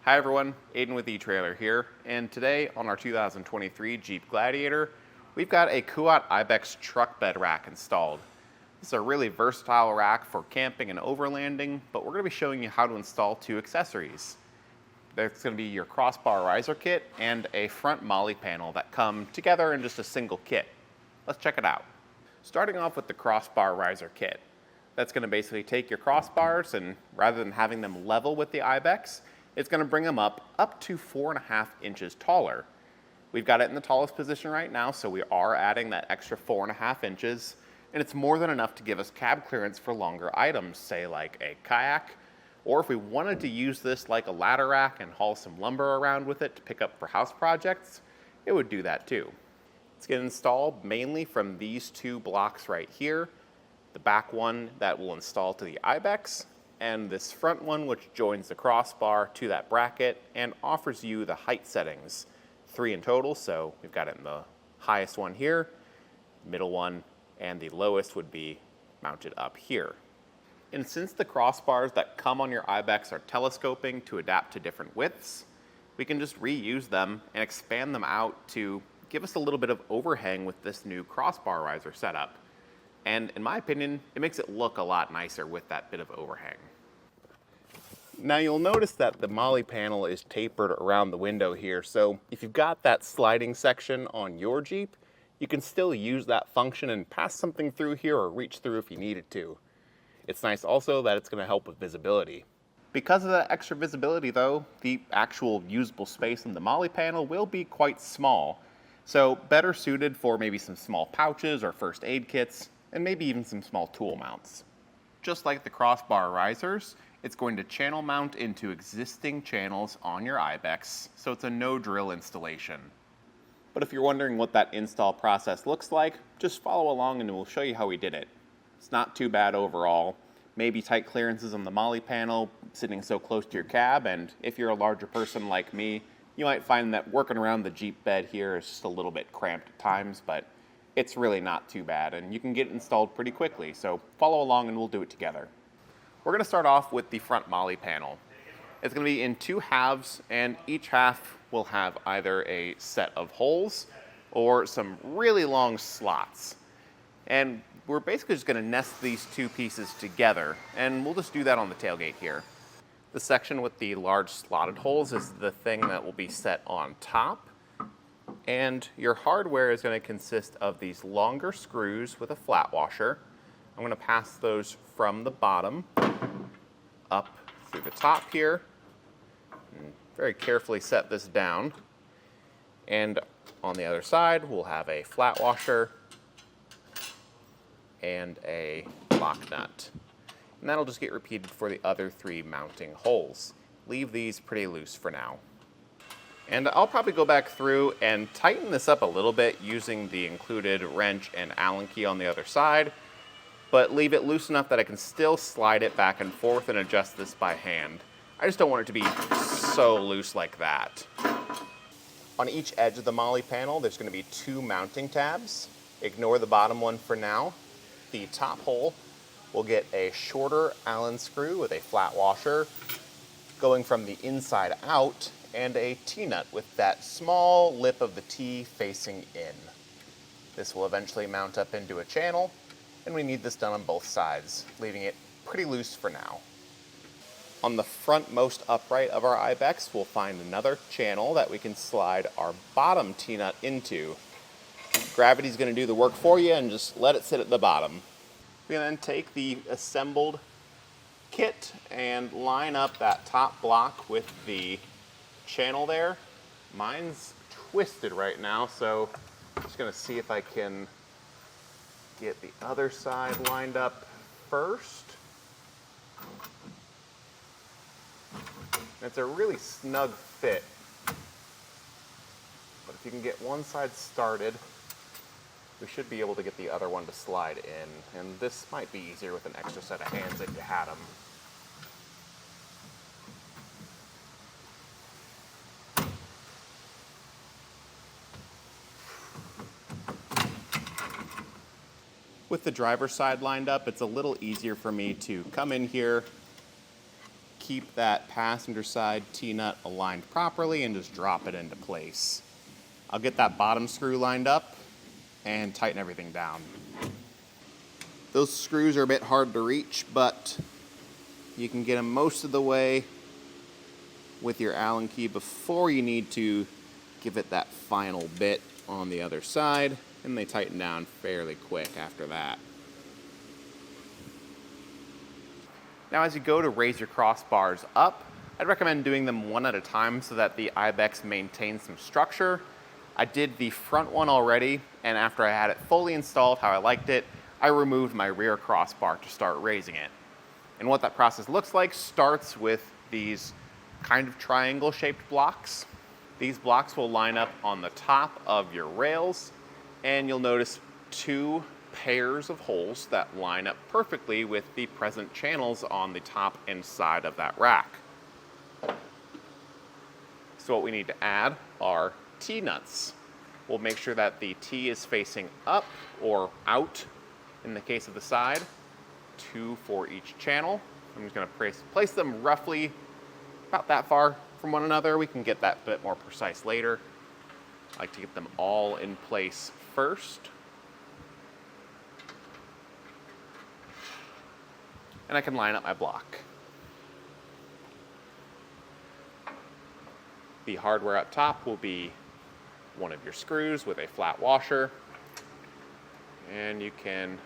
Hi everyone, Aidan with eTrailer here, and today on our 2023 Jeep Gladiator, we've got a Kuat Ibex truck bed rack installed. This is a really versatile rack for camping and overlanding, but we're going to be showing you how to install two accessories. There's going to be your crossbar riser kit and a front Molle panel that come together in just a single kit. Let's check it out. Starting off with the crossbar riser kit. That's going to basically take your crossbars and rather than having them level with the Ibex, it's going to bring them up to 4.5 inches taller. We've got it in the tallest position right now, so we are adding that extra 4.5 inches, and it's more than enough to give us cab clearance for longer items, say like a kayak, or if we wanted to use this like a ladder rack and haul some lumber around with it to pick up for house projects, it would do that too. It's going to install mainly from these two blocks right here, the back one that will install to the Ibex, and this front one which joins the crossbar to that bracket and offers you the height settings. 3 in total, so we've got it in the highest one here, middle one, and the lowest would be mounted up here. And since the crossbars that come on your Ibex are telescoping to adapt to different widths, we can just reuse them and expand them out to give us a little bit of overhang with this new crossbar riser setup. And in my opinion, it makes it look a lot nicer with that bit of overhang. Now you'll notice that the Molle panel is tapered around the window here, so if you've got that sliding section on your Jeep, you can still use that function and pass something through here or reach through if you needed to. It's nice also that it's going to help with visibility. Because of that extra visibility though, the actual usable space in the Molle panel will be quite small, so better suited for maybe some small pouches or first aid kits, and maybe even some small tool mounts. Just like the crossbar risers, it's going to channel mount into existing channels on your Ibex, so it's a no-drill installation. But if you're wondering what that install process looks like, just follow along and we'll show you how we did it. It's not too bad overall. Maybe tight clearances on the Molle panel, sitting so close to your cab, and if you're a larger person like me, you might find that working around the Jeep bed here is just a little bit cramped at times, but it's really not too bad, and you can get it installed pretty quickly, so follow along and we'll do it together. We're going to start off with the front Molle panel. It's going to be in 2 halves, and each half will have either a set of holes or some really long slots. And we're basically just going to nest these 2 pieces together, and we'll just do that on the tailgate here. The section with the large slotted holes is the thing that will be set on top. And your hardware is going to consist of these longer screws with a flat washer. I'm going to pass those from the bottom up through the top here and very carefully set this down. And on the other side, we'll have a flat washer and a lock nut. And that'll just get repeated for the other 3 mounting holes. Leave these pretty loose for now. And I'll probably go back through and tighten this up a little bit using the included wrench and Allen key on the other side, but leave it loose enough that I can still slide it back and forth and adjust this by hand. I just don't want it to be so loose like that. On each edge of the Molle panel, there's going to be 2 mounting tabs. Ignore the bottom one for now. The top hole will get a shorter Allen screw with a flat washer going from the inside out, and a T-nut with that small lip of the T facing in. This will eventually mount up into a channel, and we need this done on both sides, leaving it pretty loose for now. On the frontmost upright of our Ibex, we'll find another channel that we can slide our bottom T-nut into. Gravity's going to do the work for you, and just let it sit at the bottom. We can then take the assembled kit and line up that top block with the channel there. Mine's twisted right now, so I'm just going to see if I can get the other side lined up first. It's a really snug fit, but if you can get one side started, we should be able to get the other one to slide in, and this might be easier with an extra set of hands if you had them. With the driver's side lined up, it's a little easier for me to come in here, keep that passenger side T-nut aligned properly and just drop it into place. I'll get that bottom screw lined up and tighten everything down. Those screws are a bit hard to reach, but you can get them most of the way with your Allen key before you need to give it that final bit on the other side, and they tighten down fairly quick after that. Now as you go to raise your crossbars up, I'd recommend doing them one at a time so that the Ibex maintains some structure. I did the front one already, and after I had it fully installed how I liked it, I removed my rear crossbar to start raising it. And what that process looks like starts with these kind of triangle shaped blocks. These blocks will line up on the top of your rails, and you'll notice two pairs of holes that line up perfectly with the present channels on the top and side of that rack. So what we need to add are T-nuts. We'll make sure that the T is facing up or out in the case of the side, 2 for each channel. I'm just going to place them roughly about that far from one another. We can get that a bit more precise later. I like to get them all in place first. And I can line up my block. The hardware up top will be one of your screws with a flat washer. And you can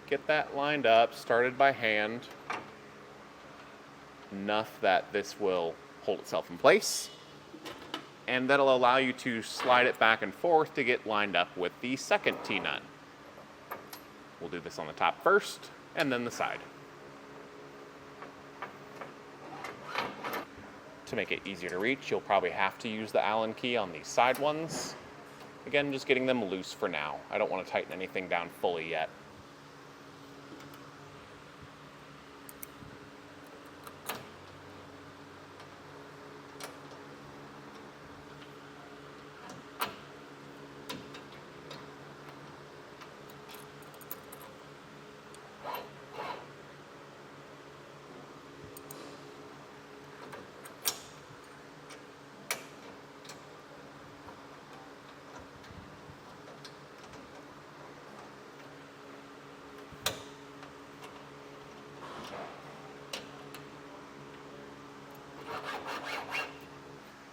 get that lined up, started by hand, enough that this will hold itself in place. And that'll allow you to slide it back and forth to get lined up with the second T-nut. We'll do this on the top first, and then the side. To make it easier to reach, you'll probably have to use the Allen key on these side ones. Again, just getting them loose for now. I don't want to tighten anything down fully yet.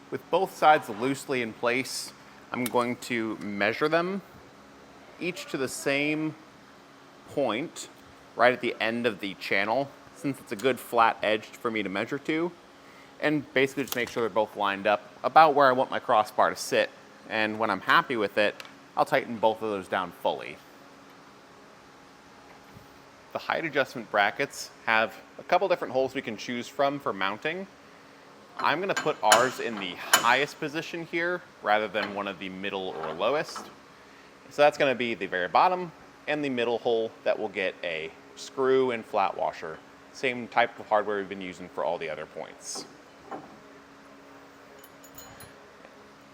With both sides loosely in place, I'm going to measure them, each to the same point, right at the end of the channel, since it's a good flat edge for me to measure to, and basically just make sure they're both lined up about where I want my crossbar to sit. And when I'm happy with it, I'll tighten both of those down fully. The height adjustment brackets have a couple different holes we can choose from for mounting. I'm going to put ours in the highest position here rather than one of the middle or lowest. So that's going to be the very bottom and the middle hole that will get a screw and flat washer. Same type of hardware we've been using for all the other points.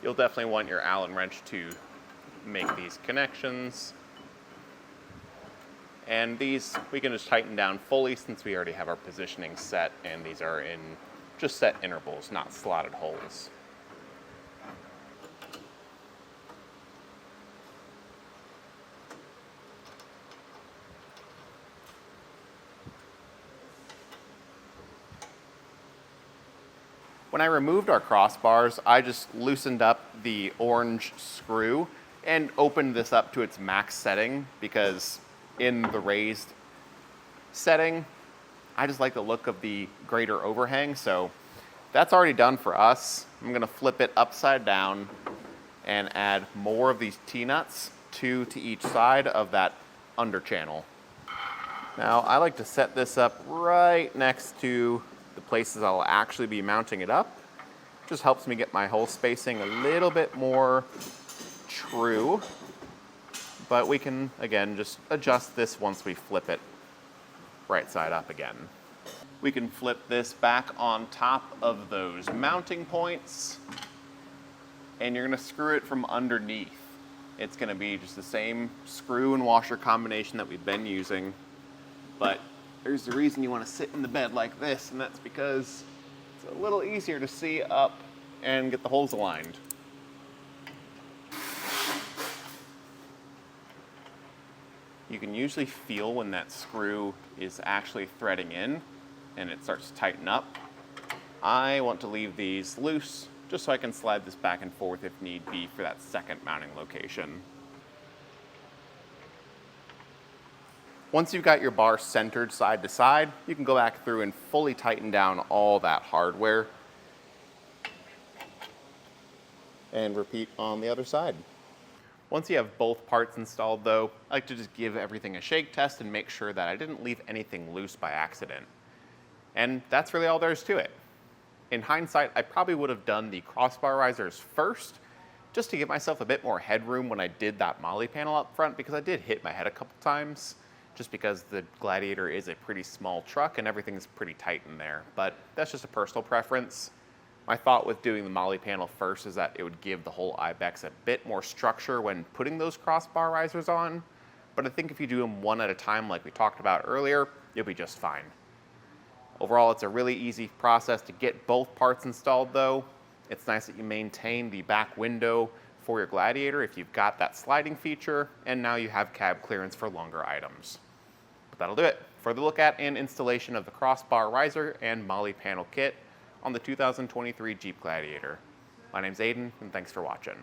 You'll definitely want your Allen wrench to make these connections. And these we can just tighten down fully since we already have our positioning set, and these are in just set intervals, not slotted holes. When I removed our crossbars, I just loosened up the orange screw and opened this up to its max setting, because in the raised setting, I just like the look of the greater overhang, so that's already done for us. I'm gonna flip it upside down and add more of these T-nuts, 2 to each side of that under channel. Now, I like to set this up right next to the places I'll actually be mounting it up. Just helps me get my hole spacing a little bit more true, but we can, again, just adjust this once we flip it right side up again. We can flip this back on top of those mounting points, and you're gonna screw it from underneath. It's gonna be just the same screw and washer combination that we've been using, but there's the reason you want to sit in the bed like this, and that's because it's a little easier to see up and get the holes aligned. You can usually feel when that screw is actually threading in and it starts to tighten up. I want to leave these loose just so I can slide this back and forth if need be for that second mounting location. Once you've got your bar centered side to side, you can go back through and fully tighten down all that hardware. And repeat on the other side. Once you have both parts installed though, I like to just give everything a shake test and make sure that I didn't leave anything loose by accident. And that's really all there is to it. In hindsight, I probably would have done the crossbar risers first, just to give myself a bit more headroom when I did that Molle panel up front, because I did hit my head a couple times, just because the Gladiator is a pretty small truck and everything's pretty tight in there. But that's just a personal preference. My thought with doing the Molle panel first is that it would give the whole Ibex a bit more structure when putting those crossbar risers on, but I think if you do them one at a time like we talked about earlier, you'll be just fine. Overall, it's a really easy process to get both parts installed though. It's nice that you maintain the back window for your Gladiator if you've got that sliding feature, and now you have cab clearance for longer items. But that'll do it for the look at and installation of the crossbar riser and Molle panel kit on the 2023 Jeep Gladiator. My name's Aidan, and thanks for watching.